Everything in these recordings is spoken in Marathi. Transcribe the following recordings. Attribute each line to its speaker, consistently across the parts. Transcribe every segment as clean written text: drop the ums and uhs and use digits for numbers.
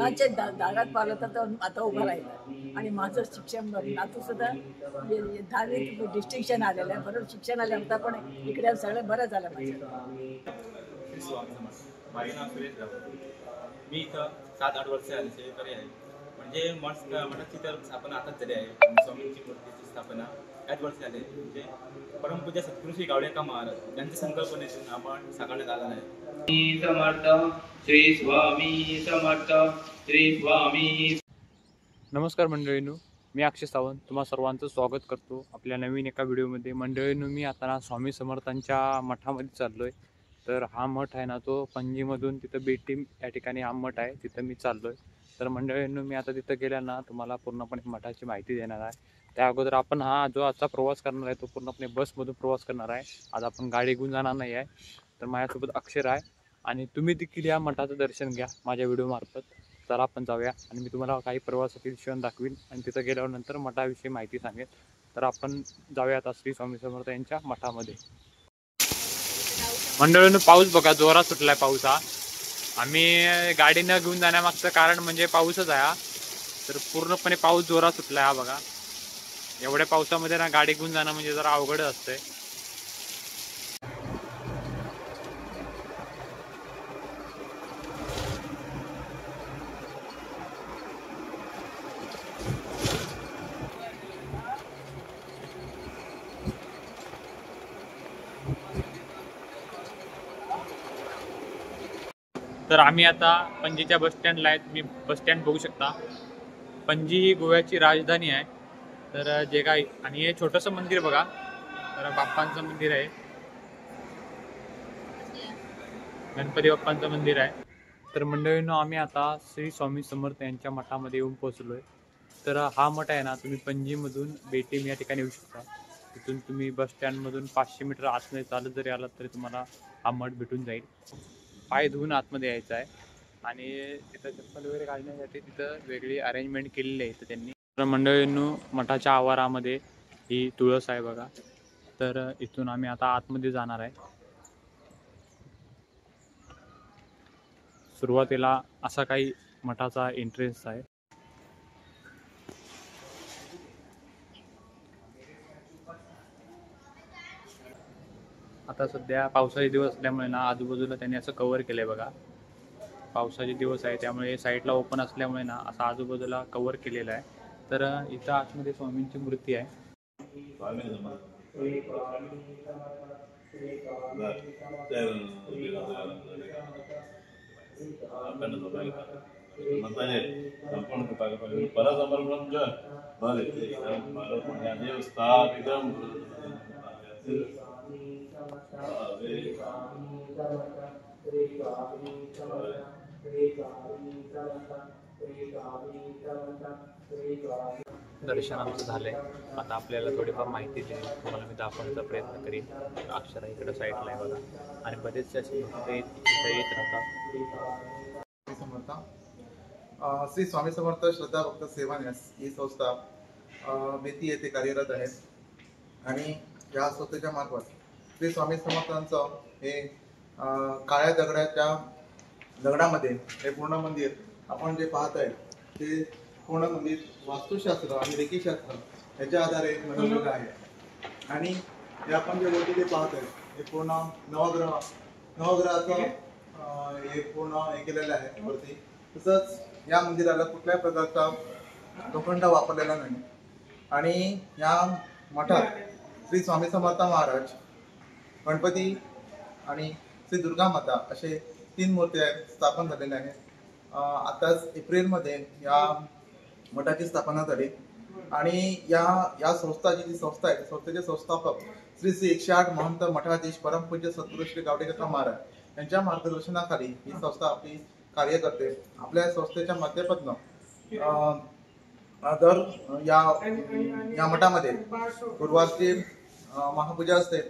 Speaker 1: कोणाच्या दारात पाहिलं तर आता उभा राहिला. आणि माझं शिक्षण नातू सुद्धा 10वीत डिस्टिंक्शन आलेलं आहे. बरोबर शिक्षण आल्यानंतर पण इकडे सगळं बरं झालं माझं.
Speaker 2: माझे नाव सुरेश जाधव. मी इथं 7-8 वर्ष आले सेवेकरी आहे. म्हणजे मठाची तर स्थापना आताच झाली आहे. स्वामींची मूर्तीची स्थापना 8 वर्ष आले. म्हणजे परमपूज्य सद्गुरू श्री गावडेकर महाराज यांच्या संकल्पनेतून आपण साकारण्यात आला आहे.
Speaker 3: समर्थ श्री स्वामी समर्थ श्री स्वामी.
Speaker 4: नमस्कार मंडळींनो, मी अक्षय सावंत तुम्हा सर्वांचं स्वागत करतो आपल्या नवीन एका व्हिडिओमध्ये. मंडळींनो, मी आता स्वामी समर्थांच्या मठामध्ये चाललो आहे. तर हा मठ आहे ना, तो पणजीमधून तिथं बेटीम या ठिकाणी हा मठ आहे, तिथं मी चाललो आहे. तर मंडळींनो, मी आता तिथं गेल्या ना तुम्हाला पूर्णपणे मठाची माहिती देणार आहे. त्या अगोदर आपण हा जो आजचा प्रवास करणार आहे तो पूर्णपणे बसमधून प्रवास करणार आहे. आज आपण गाडी घेऊन जाणार नाही आहे. तर माझ्यासोबत अक्षर आहे आणि तुम्ही देखील या मठाचं दर्शन घ्या माझ्या व्हिडिओमार्फत. चला आपण जाऊया आणि मी तुम्हाला काही प्रवासातील क्षण दाखवीन आणि तिथं गेल्यानंतर मठाविषयी माहिती सांगेन. तर आपण जाऊया आता श्री स्वामी समर्थ यांच्या मठामध्ये. मंडळींनो, पाऊस बघा जोरात सुटलाय पाऊस हा. आम्ही गाडी न घेऊन जाण्यामागचं कारण म्हणजे पाऊसच आहे हा. तर पूर्णपणे पाऊस जोरात सुटलाय हा बघा. एवढ्या पावसामध्ये ना गाडी घेऊन जाणं म्हणजे जरा अवघड असतंय. तर आम्ही आता पणजीच्या बस स्टँडला आहेत. मी बस स्टँड बघू शकता. पणजी ही गोव्याची राजधानी आहे. तर जे काय आणि हे छोटंसं मंदिर बघा, तर बाप्पांचं मंदिर आहे, गणपती बाप्पांचं मंदिर आहे. तर मंडळींनो, आम्ही आता श्री स्वामी समर्थ यांच्या मठामध्ये येऊन पोहोचलोय. तर हा मठ आहे ना, तुम्ही पणजीमधून बेटीम या ठिकाणी येऊ शकता. तिथून तुम्ही बस स्टँडमधून 500 मीटर आतमध्ये चालत जरी आलात तरी तुम्हाला हा मठ भेटून जाईल. पाय धुवून आतमध्ये यायचं आहे आणि तिथं चप्पल वगैरे घालण्यासाठी तिथं वेगळी अरेंजमेंट केलेली आहे इथं त्यांनी. तर मंडळींनो, मठाच्या आवारामध्ये ही तुळस आहे बघा. तर इथून आम्ही आता आतमध्ये जाणार आहे. सुरुवातीला असा काही मठाचा एंट्रन्स आहे. आता सध्या पावसाचे दिवस असल्यामुळे ना आजूबाजूला त्यांनी असं कव्हर केलंय बघा. पावसाचे दिवस आहे त्यामुळे साईडला ओपन असल्यामुळे ना असं आजूबाजूला कव्हर केलेलं आहे. तर इथं आतमध्ये स्वामींची मूर्ती आहे. दर्शन आमचं झालंय. आता आपल्याला थोडीफार माहिती दिली तुम्हाला मी दाखवण्याचा प्रयत्न करीन. अक्षरा इकडं साईडला आहे बघा आणि बरेचसे असे भक्त येत राहतात.
Speaker 5: श्री स्वामी समर्थ श्रद्धा भक्त सेवा न्यास ही संस्था बेती येथे कार्यरत आहे आणि या संस्थेच्या मार्फत श्री स्वामी समर्थांचं हे काळ्या दगडाच्या दगडामध्ये हे पूर्ण मंदिर आपण जे पाहत आहे ते पूर्ण मंदिर वास्तुशास्त्र आणि रेखीशास्त्र याच्या आधारे बनवलेलं आहे. आणि हे आपण जे वरती ते पाहत आहे हे पूर्ण नवग्रहाचं हे पूर्ण हे केलेलं आहे वरती. तसंच या मंदिराला कुठल्याही प्रकारचा लोखंड वापरलेला नाही. आणि या मठात श्री स्वामी समर्थ महाराज, गणपती आणि श्री दुर्गा माता असे 3 मूर्त्या स्थापन झालेल्या आहेत. आताच एप्रिलमध्ये या मठाची स्थापना झाली आणि या संस्थाची जी संस्था आहे संस्थेचे संस्थापक श्री 108 महंत मठाधीश परमपूज्य सद्गुरू श्री गावडेकर महाराज यांच्या मार्गदर्शनाखाली ही संस्था आपली कार्य करते. आपल्या संस्थेच्या माध्यमातून दर या मठामध्ये गुरुवारची महापूजा असते.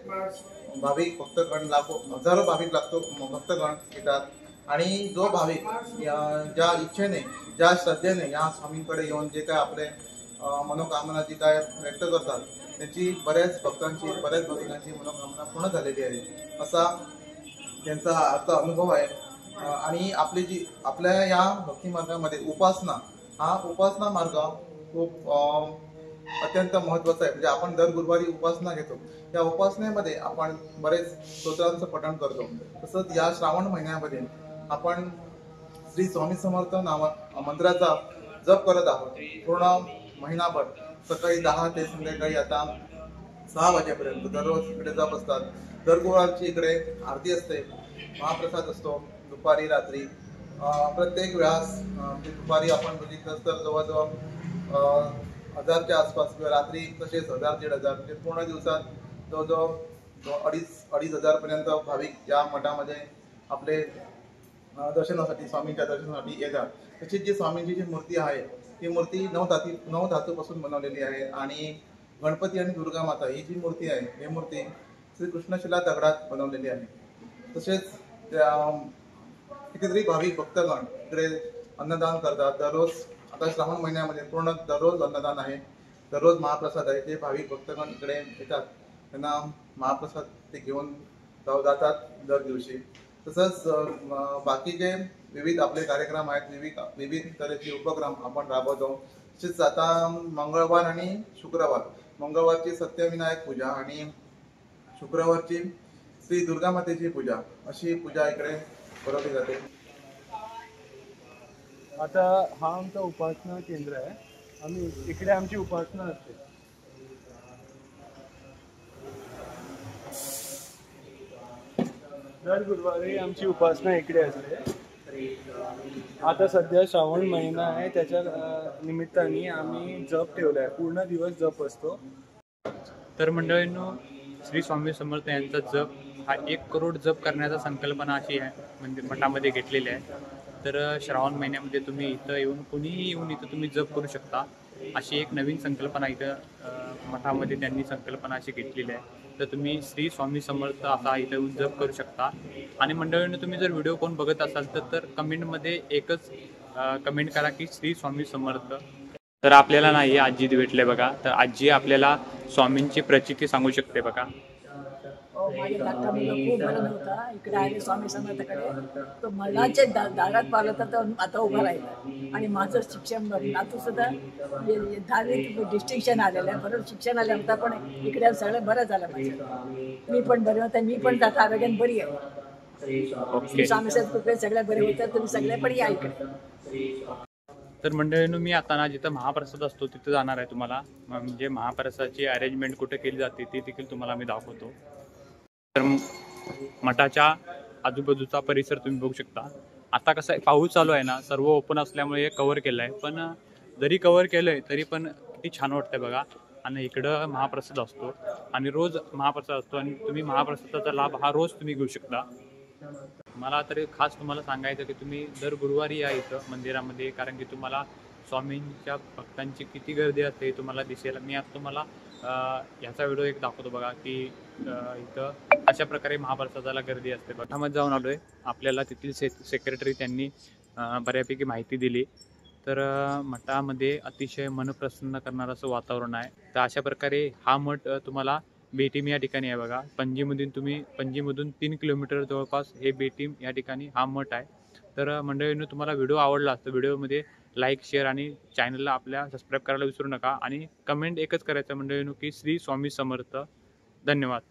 Speaker 5: भाविक भक्तगण हजारो भाविक भक्तगण येतात आणि जो भाविक ज्या इच्छेने ज्या श्रद्धेने या स्वामींकडे येऊन जे काय आपले मनोकामना जी काय व्यक्त करतात त्यांची बऱ्याच भक्तांची मनोकामना पूर्ण झालेली आहे असा त्यांचा अनुभव आहे. आणि आपल्या या भक्ती मार्गामध्ये हा उपासना मार्ग खूप अत्यंत महत्त्वाचा आहे. म्हणजे आपण दर गुरुवारी उपासना घेतो. या उपासनेमध्ये आपण बरेच स्तोत्रांचं पठण करतो. तसंच या श्रावण महिन्यामध्ये आपण श्री स्वामी समर्थ मंत्राचा जप करत आहोत. पूर्ण महिनाभर सकाळी 10 ते संध्याकाळी आता 6 वाजेपर्यंत दररोज इकडे जप असतात. दर गुरुवारची इकडे आरती असते, महाप्रसाद असतो दुपारी रात्री. प्रत्येक वेळास दुपारी आपण बघितलं तर जवळजवळ 1000च्या आसपास किंवा रात्री तसेच 1000-1500 म्हणजे पूर्ण दिवसात जवळजवळ 2,500 पर्यंत भाविक या मठामध्ये आपले दर्शनासाठी स्वामींच्या दर्शनासाठी येतात. तशीच जी स्वामींची जी मूर्ती आहे ती मूर्ती 9 धातूपासून बनवलेली आहे. आणि गणपती आणि दुर्गा माता ही जी मूर्ती आहे ही मूर्ती श्री कृष्णशिला दगडात बनवलेली आहे. तसेच कितीतरी भाविक भक्तगण इकडे अन्नदान करतात दररोज. आता श्रावण महिन्यामध्ये पूर्ण दररोज अन्नदान आहे, दररोज महाप्रसाद आहे. जे भाविक भक्तगण इकडे येतात त्यांना महाप्रसाद ते घेऊन जातात दर दिवशी. तसंच बाकीचे विविध आपले कार्यक्रम आहेत, विविध तऱ्हेचे उपक्रम आपण राबवतो. तसेच आता मंगळवार आणि शुक्रवार, मंगळवारची सत्यविनायक पूजा आणि शुक्रवारची श्री दुर्गा मातेची पूजा, अशी पूजा इकडे भरवली जाते.
Speaker 6: आता हा आमचा उपासना केंद्र आहे. इकडे आमची उपासना असते. दर गुरुवारी आमची उपासना इकडे असते. आता सध्या श्रावण महिना आहे, त्याच्या निमित्ताने आम्ही जप ठेवला आहे. पूर्ण दिवस जप असतो.
Speaker 4: तर मंडळींनो, श्री स्वामी समर्थ यांचा जप हा 1 करोड जप करण्याचा संकल्पना अशी आहे म्हणजे मठामध्ये घेतलेली आहे. तर श्रावण महिन्यामध्ये तुम्ही इथं येऊन कुणीही येऊन इथं तुम्ही जप करू शकता. अशी एक नवीन संकल्पना इथं मठामध्ये त्यांनी संकल्पना अशी घेतलेली आहे. तर तुम्ही श्री स्वामी समर्थ असा इथं येऊन जप करू शकता. आणि मंडळींनो, तुम्ही जर व्हिडिओ कोण बघत असाल तर कमेंटमध्ये एकच कमेंट करा की श्री स्वामी समर्थ. तर आपल्याला नाही आजी भेटले बघा. तर आजी आपल्याला स्वामींची प्रचिती सांगू शकते बघा.
Speaker 1: माझ्या धाकटा मुलगा खूप बरा नव्हता, इकडे आले स्वामी समर्थाकडे. तो मलाच्या दारात पाहिलं तर तो आता उभा राहिला. आणि माझं शिक्षण नातू सुद्धा 10वीत डिस्टिंक्शन आलेलं आहे. बरोबर शिक्षण आलं होता, पण इकडे सगळं बरं झालं माझं. मी पण बरी होते, मी पण जाता आरोग्याने बरी आहे. स्वामी कृपेत सगळ्या बरे होतात. तुम्ही सगळे पण या इकडे.
Speaker 4: तर मंडळींनो, मी आता ना जिथं महाप्रसाद असतो तिथं जाणार आहे. तुम्हाला म्हणजे महाप्रसादाची अरेंजमेंट कुठे केली जाते ती देखील तुम्हाला मी दाखवतो. तर मठाच्या आजूबाजूचा परिसर तुम्ही बघू शकता. आता कसं आहे, पाऊस चालू आहे ना, सर्व ओपन असल्यामुळे हे कव्हर केलं आहे. पण जरी कव्हर केलं आहे तरी पण किती छान वाटतंय बघा. आणि इकडं महाप्रसाद असतो आणि रोज महाप्रसाद असतो आणि तुम्ही महाप्रसादाचा लाभ हा रोज तुम्ही घेऊ शकता. मला तरी खास तुम्हाला सांगायचं की तुम्ही दर गुरुवारी या इथं मंदिरामध्ये, कारण की तुम्हाला स्वामींच्या भक्तांची किती गर्दी असते तुम्हाला दिसेल. मी आज तुम्हाला ह्याचा व्हिडिओ एक दाखवतो बघा की इथं अशा प्रकारे महाप्रसादाला गर्दी असते. मठामध्ये जाऊन आलो आहे. आपल्याला तेथील सेक्रेटरी त्यांनी बऱ्यापैकी माहिती दिली. तर मठामध्ये अतिशय मन प्रसन्न करणारं असं वातावरण आहे. तर अशा प्रकारे हा मठ तुम्हाला बेटीम या ठिकाणी आहे बघा. पणजीमधून 3 किलोमीटर जवळपास हे बेटीम या ठिकाणी हा मठ आहे. तर मंडळींनो, तुम्हाला व्हिडिओ आवडला असतं, व्हिडिओमध्ये लाईक, शेअर आणि चॅनलला आपल्या सबस्क्राईब करायला विसरू नका. आणि कमेंट एकच करायचं मंडळींनो की श्री स्वामी समर्थ. धन्यवाद.